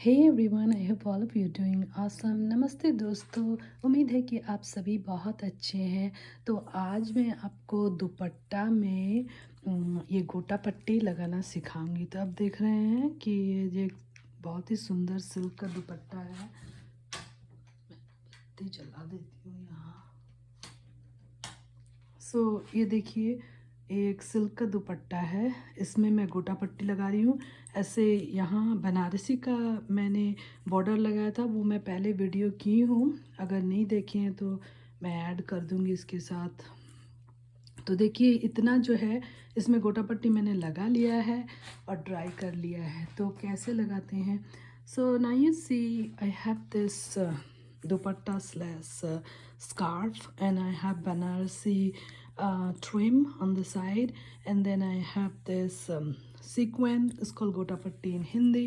Hey everyone, I hope all of you doing awesome. नमस्ते दोस्तों, उम्मीद है कि आप सभी बहुत अच्छे हैं। तो आज मैं आपको दुपट्टा में ये गोटा पट्टी लगाना सिखाऊंगी। तो आप देख रहे हैं कि ये बहुत ही सुंदर सिल्क का दुपट्टा है। बत्ती जला देती हूँ यहाँ। ये देखिए, एक सिल्क का दुपट्टा है, इसमें मैं गोटा पट्टी लगा रही हूँ। ऐसे यहाँ बनारसी का मैंने बॉर्डर लगाया था, वो मैं पहले वीडियो की हूँ। अगर नहीं देखे हैं तो मैं ऐड कर दूँगी इसके साथ। तो देखिए, इतना जो है इसमें गोटा पट्टी मैंने लगा लिया है और ड्राई कर लिया है। तो कैसे लगाते हैं? So now you see, I have this dupatta slash scarf, and I have Banarsi trim on the side, and then I have this sequin. It's called gota patti in Hindi.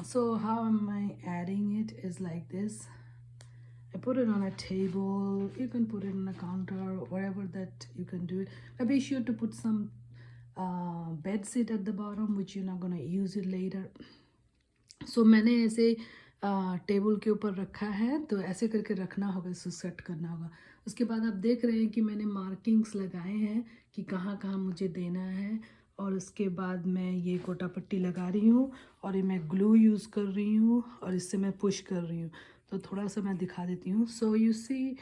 So how am I adding it is like this. I put it on a table. You can put it on a counter, wherever that you can do it. But be sure to put some bed sheet at the bottom, which you're not gonna use it later. मैंने ऐसे table के ऊपर रखा है, तो ऐसे करके रखना होगा, इसको सेट करना होगा। उसके बाद आप देख रहे हैं कि मैंने मार्किंग्स लगाए हैं कि कहाँ कहाँ मुझे देना है। और उसके बाद मैं ये गोटा पट्टी लगा रही हूँ और ये मैं ग्लू यूज़ कर रही हूँ और इससे मैं पुश कर रही हूँ। तो थोड़ा सा मैं दिखा देती हूँ। So you see,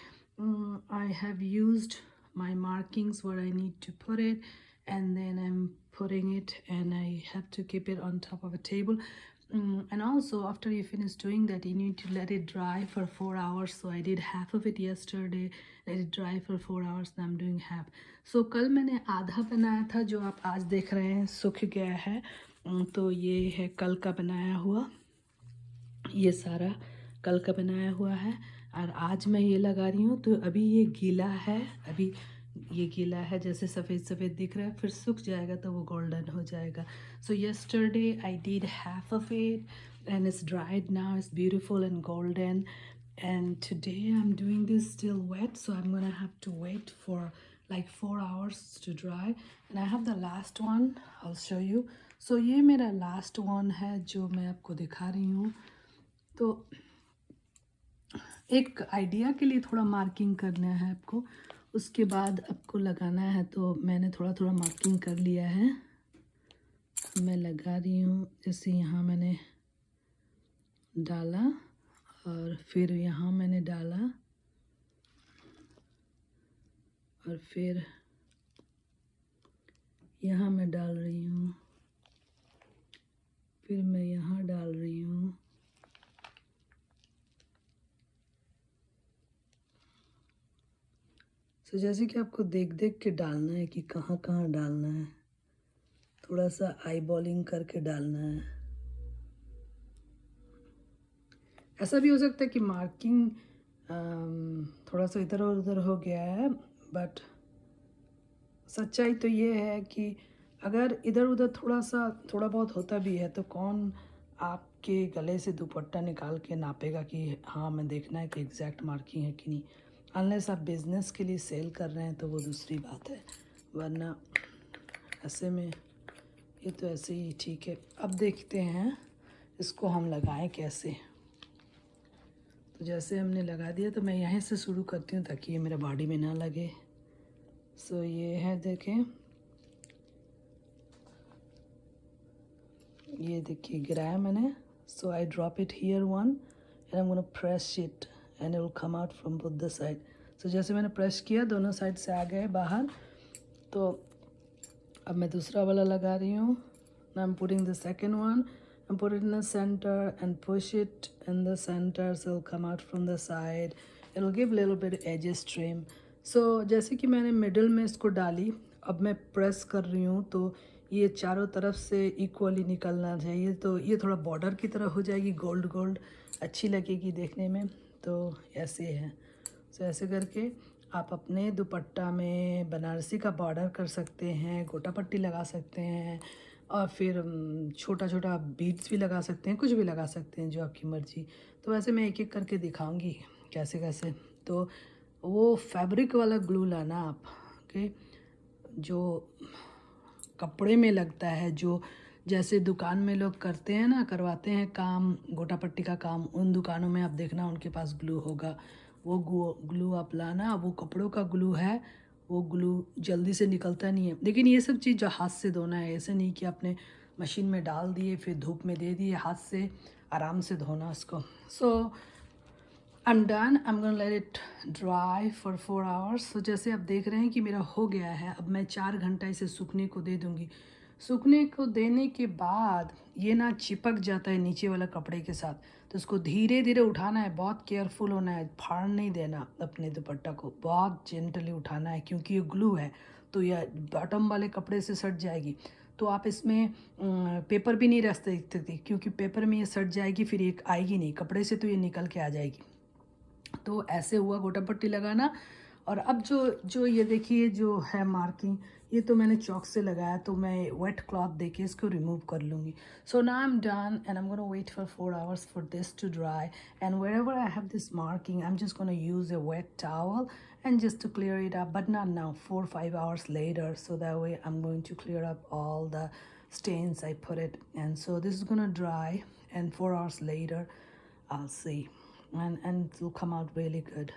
I have used my markings where I need to put it, and then I'm putting it, and I have to keep it on top of a table. And also, after you finish doing that, you need to let it dry for 4 hours. So I did half of it yesterday, let it dry for 4 hours, now I'm doing half. So कल मैंने आधा बनाया था, जो आप आज देख रहे हैं सूख गया है। तो ये है कल का बनाया हुआ, ये सारा कल का बनाया हुआ है। और आज मैं ये लगा रही हूँ, तो अभी ये गीला है, अभी ये गीला है, जैसे सफ़ेद सफ़ेद दिख रहा है, फिर सूख जाएगा तो वो गोल्डन हो जाएगा। सो yesterday I did half of it and it's dried now, it's beautiful and golden. And today I'm doing this still wet, so I'm gonna have to wait for like 4 hours to dry. And I have the last one, I'll show you. So ये मेरा last one है जो मैं आपको दिखा रही हूँ। तो एक आइडिया के लिए थोड़ा मार्किंग करना है आपको, उसके बाद आपको लगाना है। तो मैंने थोड़ा थोड़ा मार्किंग कर लिया है, मैं लगा रही हूँ। जैसे यहाँ मैंने डाला और फिर यहाँ मैंने डाला और फिर यहाँ मैं डाल रही हूँ, फिर मैं यहाँ डाल रही हूँ। तो जैसे कि आपको देख देख के डालना है कि कहाँ कहाँ डालना है, थोड़ा सा आई बॉलिंग करके डालना है। ऐसा भी हो सकता है कि मार्किंग थोड़ा सा इधर और उधर हो गया है, बट सच्चाई तो ये है कि अगर इधर उधर थोड़ा बहुत होता भी है, तो कौन आपके गले से दुपट्टा निकाल के नापेगा कि हाँ, मैं देखना है कि एग्जैक्ट मार्किंग है कि नहीं। अनलेस आप बिज़नेस के लिए सेल कर रहे हैं तो वो दूसरी बात है, वरना ऐसे में ये तो ऐसे ही ठीक है। अब देखते हैं इसको हम लगाएं कैसे। तो जैसे हमने लगा दिया, तो मैं यहीं से शुरू करती हूँ ताकि ये मेरा बॉडी में ना लगे। सो ये है, देखें, ये देखिए गिराया मैंने। So I drop it here one and I am gonna press it and it will come out from both the side. So जैसे मैंने प्रेस किया, दोनों साइड से आ गए बाहर। तो अब मैं दूसरा वाला लगा रही हूँ। Now I am putting the second one and put it in the center and push it in the center, so it'll come out from the side. It'll give little bit edges trim. So जैसे कि मैंने middle में इसको डाली, अब मैं press कर रही हूँ, तो ये चारों तरफ से इक्वली निकलना चाहिए। तो ये थोड़ा बॉर्डर की तरह हो जाएगी, गोल्ड गोल्ड अच्छी लगेगी देखने में। तो ऐसे है। सो ऐसे करके आप अपने दुपट्टा में बनारसी का बॉर्डर कर सकते हैं, गोटा पट्टी लगा सकते हैं, और फिर छोटा छोटा बीड्स भी लगा सकते हैं, कुछ भी लगा सकते हैं जो आपकी मर्ज़ी। तो वैसे मैं एक एक करके दिखाऊंगी कैसे कैसे। तो वो फैब्रिक वाला ग्लू लाना आप, ओके, जो कपड़े में लगता है, जो जैसे दुकान में लोग करते हैं ना, करवाते हैं काम, गोटा पट्टी का काम, उन दुकानों में आप देखना उनके पास ग्लू होगा। वो ग्लू आप लाना। वो कपड़ों का ग्लू है, वो ग्लू जल्दी से निकलता नहीं है। लेकिन ये सब चीज़ जो हाथ से धोना है, ऐसे नहीं कि आपने मशीन में डाल दिए फिर धूप में दे दिए, हाथ से आराम से धोना उसको। सो I'm done. I'm gonna let it dry for 4 hours. So जैसे आप देख रहे हैं कि मेरा हो गया है। अब मैं 4 घंटा इसे सूखने को दे दूँगी। सूखने को देने के बाद ये ना चिपक जाता है नीचे वाला कपड़े के साथ, तो उसको धीरे धीरे उठाना है, बहुत केयरफुल होना है, फाड़ नहीं देना अपने दुपट्टा को, बहुत जेंटली उठाना है क्योंकि ये ग्लू है तो ये बॉटम वाले कपड़े से सट जाएगी। तो आप इसमें पेपर भी नहीं रख सकते क्योंकि पेपर में ये सट जाएगी, फिर ये आएगी नहीं कपड़े से, तो ये निकल के आ जाएगी। तो ऐसे हुआ गोटा पट्टी लगाना। और अब जो जो ये देखिए जो है मार्किंग, ये तो मैंने चॉक से लगाया, तो मैं वेट क्लॉथ देके इसको रिमूव कर लूँगी। So now I am done and I am gonna wait for 4 hours for this to dry, and wherever I have this marking I'm just gonna use a wet towel and just to clear it up, but not now, 4-5 hours later, so that way I'm going to clear up all the stains I put it. And so this is gonna dry, and 4 hours later I'll see, and it will come out really good.